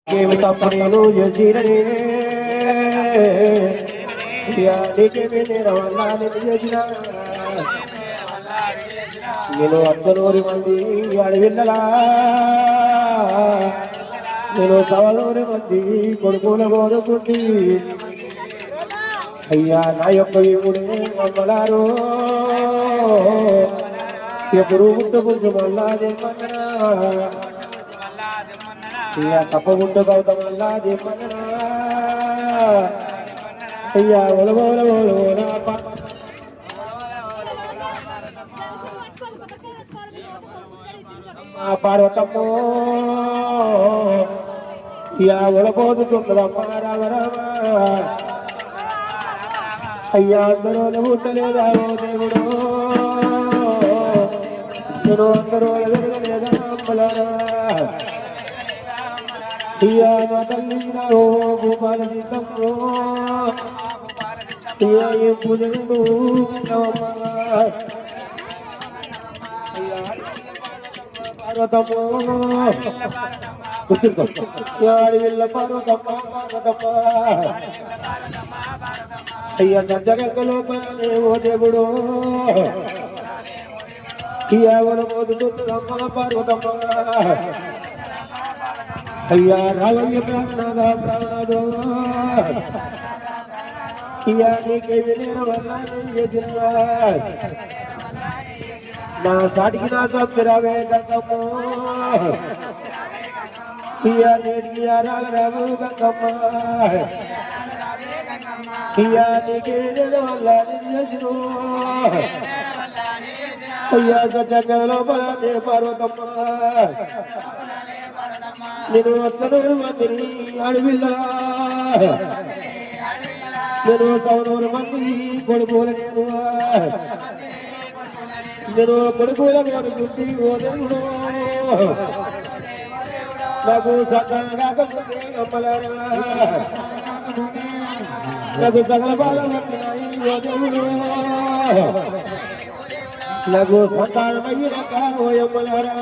ఏమి తప్ప నేను చేసిరనే నేను అత్తనూరి మంది అడవిల్లలా నేను సవనూరి మంది కొడుకుల కోరుకుంది అయ్యా నా యొక్క వీవుడే అమ్మలారు ఎప్పుడు ముట్టుకుంటూ మళ్ళా దేమన్నా అయ్యా తప్పగుంట గౌతమ మళ్ళా దేమన్నా అయ్యా పార్వతమ్మో అయ్యా ఒలపోతుందమ్మా రామ రామ అయ్యా అందరూ ఉండలేదా ఓ దేవుడు నేను అందరూ ఎదగలేదా అమ్మలారా అయ్యా మా తల్లి ఓ గోపాల సీతమ్మో అయ్యా ఏ పూజలు పార్వతమ్మో అడవిల్ల పార్వతమ్మ పార్వతమ్మ అయ్యా గంజగంగలో ఓ దేవుడు అయ్యా పోతుందమ్మ పార్వతమ్మ అయ్యా రావయ్య ప్రాణనాథ ప్రాణనాథో అయ్యా నీకే నా సాటికి నా సభ్యురావే గంగమ్మ అయ్యా నేటికి రాగరావు గంగమ్మ అయ్యా నీకే వల్ల చేసిను అయ్యా సత్యంలో బలే పార్వతమ్మ నేను అతను మందిని అడవిల్ల నేను కౌనూరు మంది కొడుకుల నేను కొడుకుల కొడుకుంటి ఓ దేవుడు నాకు సకలంగా నాకు సకల బాధలు ఓ దేవుడు నాకు సంతానమయ్యాక ఓయమ్మలారా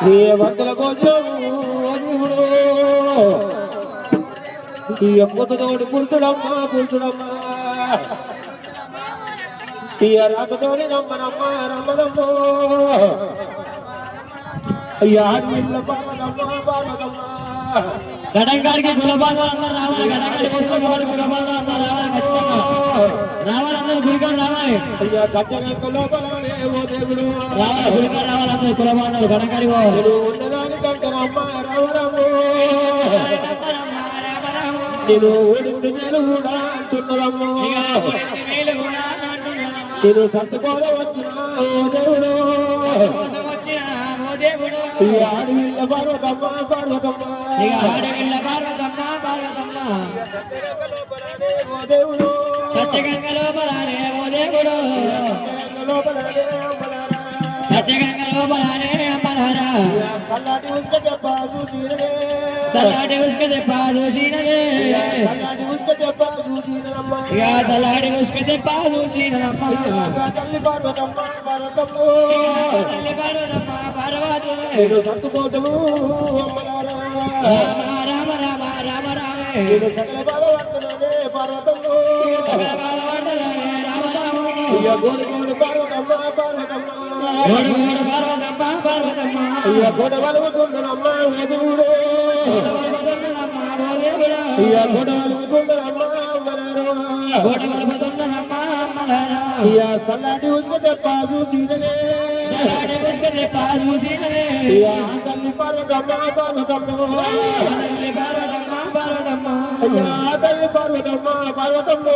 ఏ వందల కోసం ఈ అమ్మతోడు పురుతుడమ్మా పురుతుడమ్మా ఈ రాతతోడి నమ్మనమ్మ రమ్మదమ్మో అయ్యా ఆడవిల్ల పార్వతమ్మ పార్వతమ్మ గడంగారికి గులబాగా అందరూ రావాలి గడంగారి గులబాగా అందరూ రావాలి అందరూ గురికాడు రావాలి అయ్యా సత్యంలో బలమే ఓ దేవుడు రావాలి గురికాడు రావాలి అందరూ కులబాగా గడంగారి ఉండడానికి కంటరమ్మ రావరము నేను ఓడికి మేలు కూడా అంటున్నదమ్మో నేను సత్తుకోవచ్చిన ఓ దేవుడు ఆడవిల్ల పార్వతమ్మ పార్వతమ్మ ఓ దేవుడు సత్యగంగలో బలానే ఓ దేవుడు సత్యగంగలో బలానే అమ్మలారా కల్లాటి ఉస్క చెప్పాదు తీరనే తలాడి ఉస్క చెప్పాదు తీరనే కల్లాటి ఉస్క చెప్పాదు తీరనమ్మ తలాడి ఉస్క చెప్పాదు తీరనమ్మ తల్లి పార్వతమ్మ పార్వతమ్మ తల్లి పార్వతమ్మ పార్వతి నేను సత్తుకోతము అమ్మలారా రామ రామ రామ రామ నేను సకల బాలవర్తనే పార్వతమ్మ అయ్యా గోడు పార్వతమ్మ పార్వతమ్మ అయ్యా గోడవలుగుతుందనమ్మ దేవుడే అయ్యా గోడవలుగుతుందనమ్మ కోట వరపతున్నదమ్మా అమ్మలారా ఇయా సల్లాటి ఉసుకతే పాదు తీరలే సలాడి ఉసుకతే పాదు తీరలే ఇయా తల్లి పార్వతమ్మ పార్వతమ్మ తల్లి పార్వతమ్మ పార్వతమ్మ అయ్యా తల్లి పార్వతమ్మ పార్వతమ్మ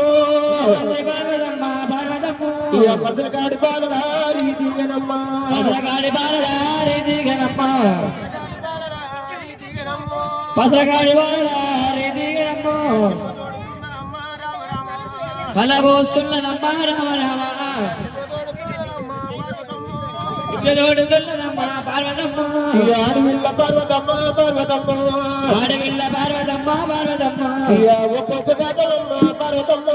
తల్లి పార్వతమ్మ పార్వతమ్మ ఇయా పసరకాడి బాలరారి దిగనమ్మ పసరకాడి బాలరారి దిగనమ్మ పసరకాడి బాలరారి దిగనమ్మ కలబోస్తున్నదమ్మ రామ రామ తోడుతున్నదమ్మ పార్వతమ్మ ఆడవిల్ల పార్వతమ్మ పార్వతమ్మ ఆడవిల్ల పార్వతమ్మ పార్వతమ్మ ఇయా ఒక్కొక్క గదలమ్మ పార్వతమ్మ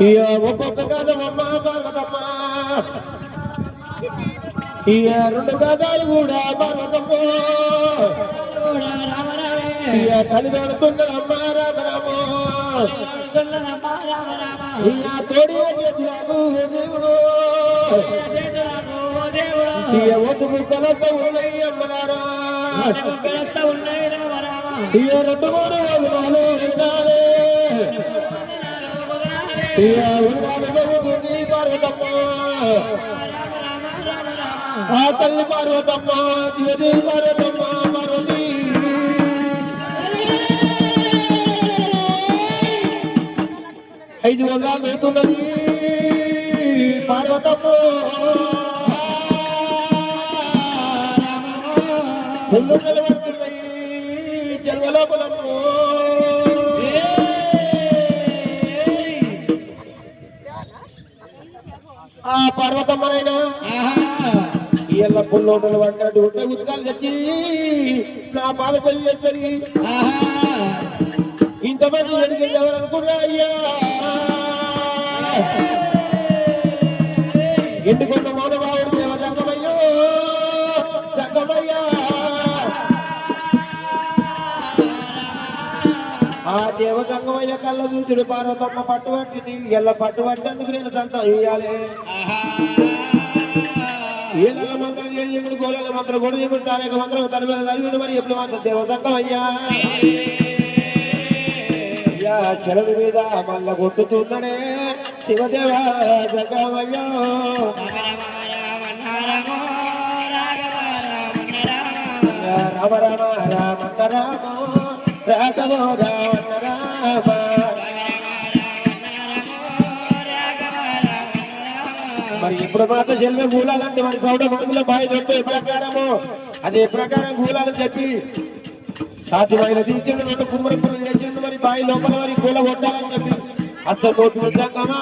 ఇయా ఒక్కొక్క గదలమ్మ పార్వతమ్మ ఇయా రెండు గదాలు కూడా పార్వతమ్మ రామ రామే ఇయా తల్లిదండ్రుతున్నదమ్మ రామ రామ తోడుతున్నదమ్మ రామ రామ ఇయా తోడి చేతులకు దేవుడు దేవుడా ఇయ ఒడ్డు కలత ఉన్నాయి అమ్మలారా ఉన్నాయి రామ రామ ఇయ రెండు మూడు వందలు ఉండాలి ఇయ ఉండాలి పార్వతమ్మ ఆ తల్లి పార్వతమ్మ దివది పార్వతమ్మ పార్వతి ఐదు వందలు అవుతున్నది పార్వతమ్మ పుల్లు నిలబడుతున్నాయి జన్మలోపలము ఆ పర్వతమ్మనైనా ఇళ్ళ పుల్లోటలు పడ్డట్టు ఉంటే ఉత్కాలు తెచ్చి నా పాద పెళ్లి చేస్తుంది ఇంతమంది అడిగింది ఎవరనుకున్నా అయ్యా ఎందుకొంత మౌనమావుడు దేవ జంగమయ్యో జంగమయ్యా ఆ దేవ జంగమయ్య కళ్ళ చూచుడు పార్వతమ్మ పట్టుబట్టింది ఎల్ల పట్టుబట్టేందుకు నేను దంతం ఇయ్యాలి ఏళ్ళ మంత్రం చేసి గోళల మంత్రం కూడా చెప్పుడు తానేక మంత్రం తన మీద చదివింది మరి ఎప్పుడు మాత్రం దేవ జంగమయ్యా చరణి మీద మల్ల కొట్టుతుందనే శివదేవ జగమయ్యో రామ రామ రామ రామ రాఘవో రామ రామ మరి ఇప్పుడు మాత్రం చెల్లి గూలాలంటే మరి గౌడ మందుల బాయి దొరికే ప్రకారము అదే ప్రకారం గూలాలని చెప్పి సాధ్యమైన తీర్చిండు నన్ను కుమ్మరపురం చేసిండు మరి బావి లోపల మరి కూల కొట్టాలని చెప్పి అసలు కోర్టు వచ్చాకమా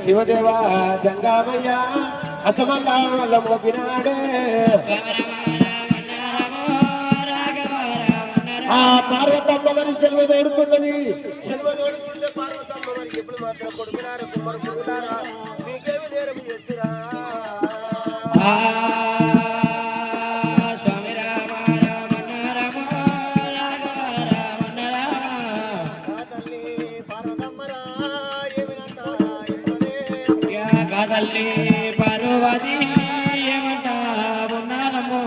శివదేవ జంగామయ్య అసమల్లా మోపినాడే ఆ పార్వతమ్మ మరి సెలవు తోడుకున్నది సెలవు తోడుకుంటే పార్వతమ్మ మరి ఎప్పుడు మాత్రం కొడుకున్నారా కుమ్మరు కొడుకున్నారా మీకేమి నేరం చేస్తురా స్వామి రామ రామ రామ తల్లి పార్వతమ్మరా తల్లి పార్వతి ఏమంటా ఉన్నారమ్మో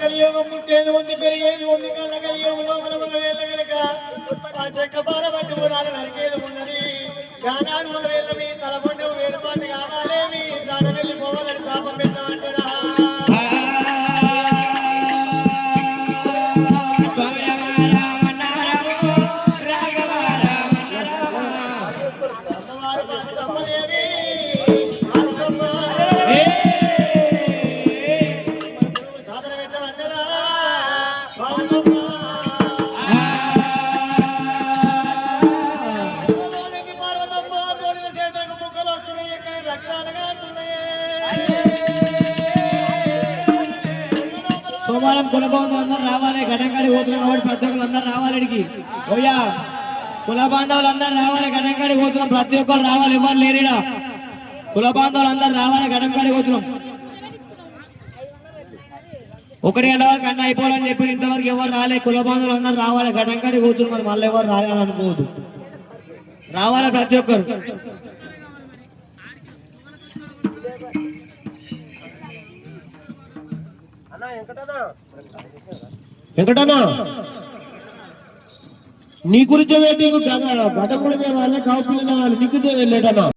కలియోగం పుట్టేది ఉంది పెరిగేది ఉంది కళ్ళ కలియోగం లోపల మన వేళ్ళ కనుక ఆ చెక్క బాల పట్టు కూడా నరికేది ఉన్నది గానాడు మన వేళ్ళవి తలపండు వేరుపాటు కావాలేమి దాని వెళ్ళి పోవాలని శాపం పెట్టమంటారా సోమవారం కులబాంధవులు అందరూ రావాలి గడంకాడి పోతున్న వాడు ప్రతి ఒక్కరు అందరూ రావాలి ఇడికి ఓయా కుల బాంధవులు అందరూ రావాలి గడంకాడి పోతున్నాం ప్రతి ఒక్కరు రావాలి ఎవరు లేరుడా కుల బాంధవులు అందరూ రావాలి గడంకాడి పోతున్నాం 1 గంట వరకు అన్న అయిపోవాలని చెప్పి ఇంతవరకు ఎవరు రాలే కుల బాంధవులు అందరూ రావాలి గడంకాడి పోతున్నాం మరి మళ్ళీ ఎవరు రాలేదనుకోవద్దు రావాలి ప్రతి ఒక్కరు వెంకటనా నీ గురించి వెయిటింగ్ గత కూడా వాళ్ళే కావు పిల్లలు నీకు లేటనా